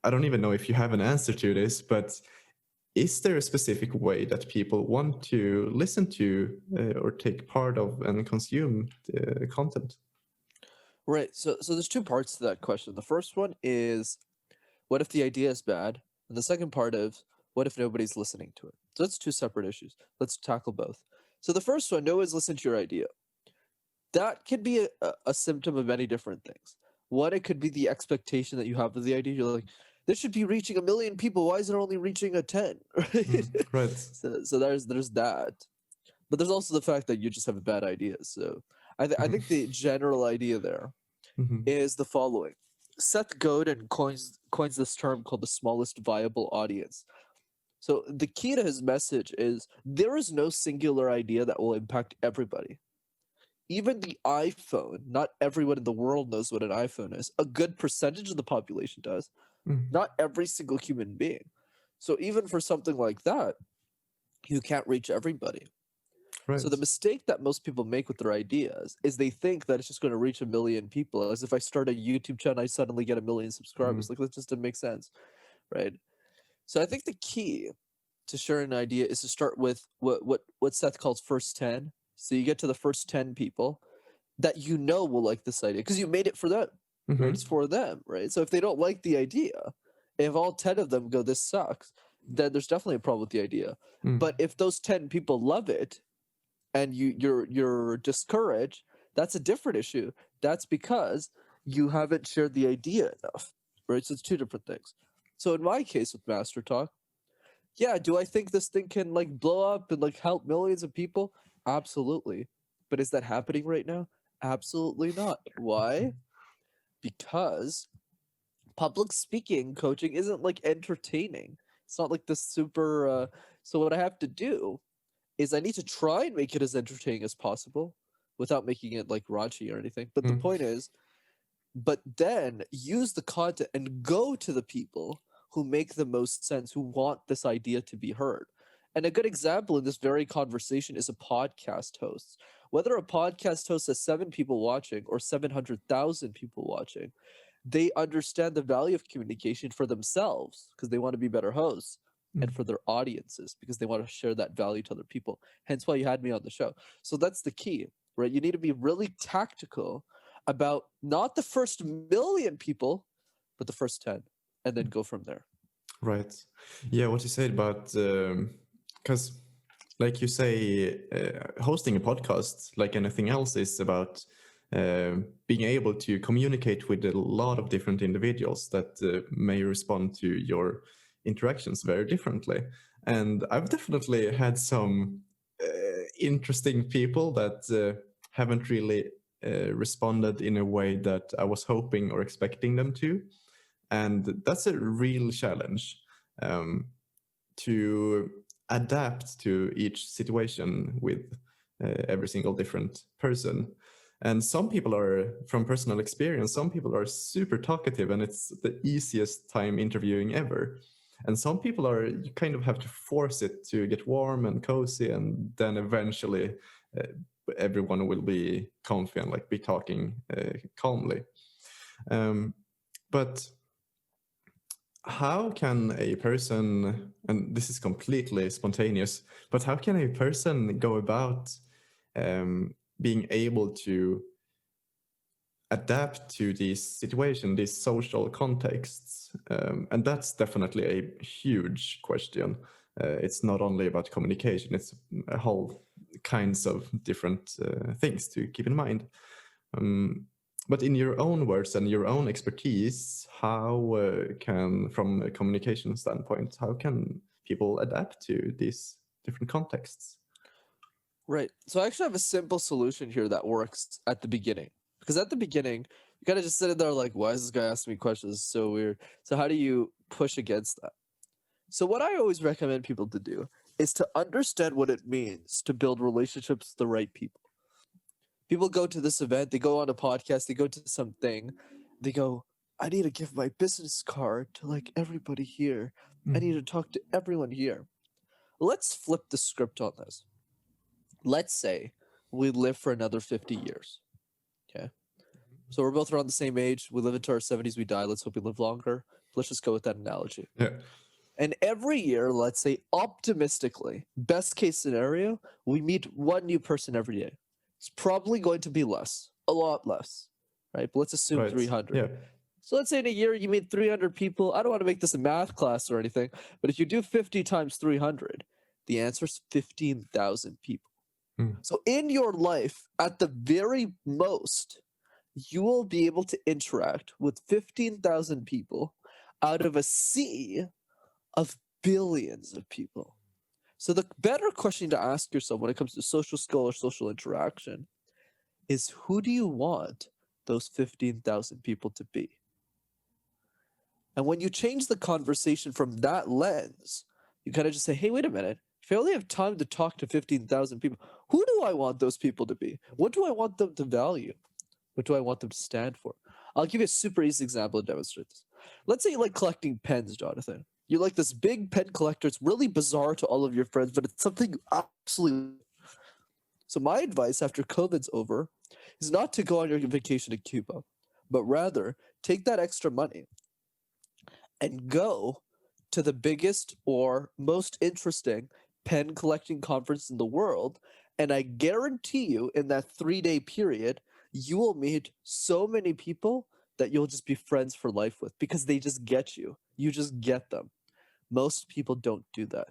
I don't even know if you have an answer to this, but is there a specific way that people want to listen to or take part of and consume the content? Right. So there's two parts to that question. The first one is, what if the idea is bad? And the second part of, what if nobody's listening to it? So that's two separate issues. Let's tackle both. So the first one, no one's listening to your idea. That could be a symptom of many different things. One, it could be the expectation that you have of the idea. You're like, this should be reaching 1 million people. Why is it only reaching a 10? Right? Right. So there's that. But there's also the fact that you just have a bad idea. So I think the general idea there Mhm. is the following. Seth Godin coins this term called the smallest viable audience. So the key to his message is there is no singular idea that will impact everybody. Even the iPhone, not everyone in the world knows what an iPhone is. A good percentage of the population does. Mhm. Not every single human being. So even for something like that, you can't reach everybody. So Right. the mistake that most people make with their ideas is they think that it's just going to reach 1 million people. As if I start a YouTube channel, I suddenly get 1 million subscribers. Mhm. Like that just didn't make sense, right? So I think the key to sharing an idea is to start with what Seth calls first 10. So you get to the first 10 people that you know will like this idea because you made it for them, right? It's Mhm. for them, right? So if they don't like the idea, if all 10 of them go, this sucks, then there's definitely a problem with the idea. Mm. But if those 10 people love it and you're discouraged, that's a different issue. That's because you haven't shared the idea enough, right? So it's two different things. So in my case with Master Talk, yeah, do I think this thing can like blow up and like help millions of people? Absolutely. But is that happening right now? Absolutely not. Why? Because public speaking coaching isn't like entertaining. It's not like this super so what I have to do is I need to try and make it as entertaining as possible without making it like raunchy or anything. But the Mm. point is, but then use the content and go to the people who make the most sense, who want this idea to be heard. And a good example in this very conversation is a podcast host. Whether a podcast host has 7 people watching or 700,000 people watching, they understand the value of communication for themselves because they want to be better hosts, and Mm. for their audiences because they want to share that value to other people. Hence why you had me on the show. So that's the key, right? You need to be really tactical about not the first 1 million people, but the first 10, and then go from there. Right. Yeah, what you said about because, like you say, hosting a podcast, like anything else, is about being able to communicate with a lot of different individuals that may respond to your interactions very differently. And I've definitely had some interesting people that haven't really responded in a way that I was hoping or expecting them to. And that's a real challenge, um, to adapt to each situation with every single different person. And some people are, from personal experience, some people are super talkative and it's the easiest time interviewing ever. And some people are, you kind of have to force it to get warm and cozy, and then eventually uh, everyone will be comfy and like be talking calmly. Um, but how can a person, and this is completely spontaneous, but how can a person go about being able to adapt to these situations, these social contexts? And that's definitely a huge question. It's not only about communication, it's a whole kinds of different things to keep in mind. Um, but in your own words and your own expertise, how can, from a communication standpoint, how can people adapt to these different contexts? Right. So I actually have a simple solution here that works at the beginning. Because at the beginning, you kind of just sit there like, why is this guy asking me questions? It's so weird. So how do you push against that? So what I always recommend people to do is to understand what it means to build relationships with the right people. People go to this event, they go on a podcast, they go to something, they go, I need to give my business card to like everybody here. I need to talk to everyone here. Let's flip the script on this. Let's say we live for another 50 years. Okay. So we're both around the same age. We live into our 70s, we die. Let's hope we live longer. Let's just go with that analogy. Yeah. And every year, let's say optimistically, best case scenario, we meet one new person every day. It's probably going to be less, a lot less, right? But let's assume Right. 300. Yeah. So let's say in a year you meet 300 people. I don't want to make this a math class or anything, but if you do 50 times 300, the answer is 15,000 people. So in your life, at the very most, you will be able to interact with 15,000 people out of a sea of billions of people. So the better question to ask yourself when it comes to social skill or social interaction is, who do you want those 15,000 people to be? And when you change the conversation from that lens, you kind of just say, hey, wait a minute. If I only have time to talk to 15,000 people, who do I want those people to be? What do I want them to value? What do I want them to stand for? I'll give you a super easy example to demonstrate this. Let's say you like collecting pens, Jonathan. You're like this big pen collector. It's really bizarre to all of your friends, but it's something you absolutely... So my advice after COVID's over is not to go on your vacation to Cuba, but rather take that extra money and go to the biggest or most interesting pen collecting conference in the world. And I guarantee you, in that 3-day period, you will meet so many people that you'll just be friends for life with, because they just get you. You just get them. Most people don't do that.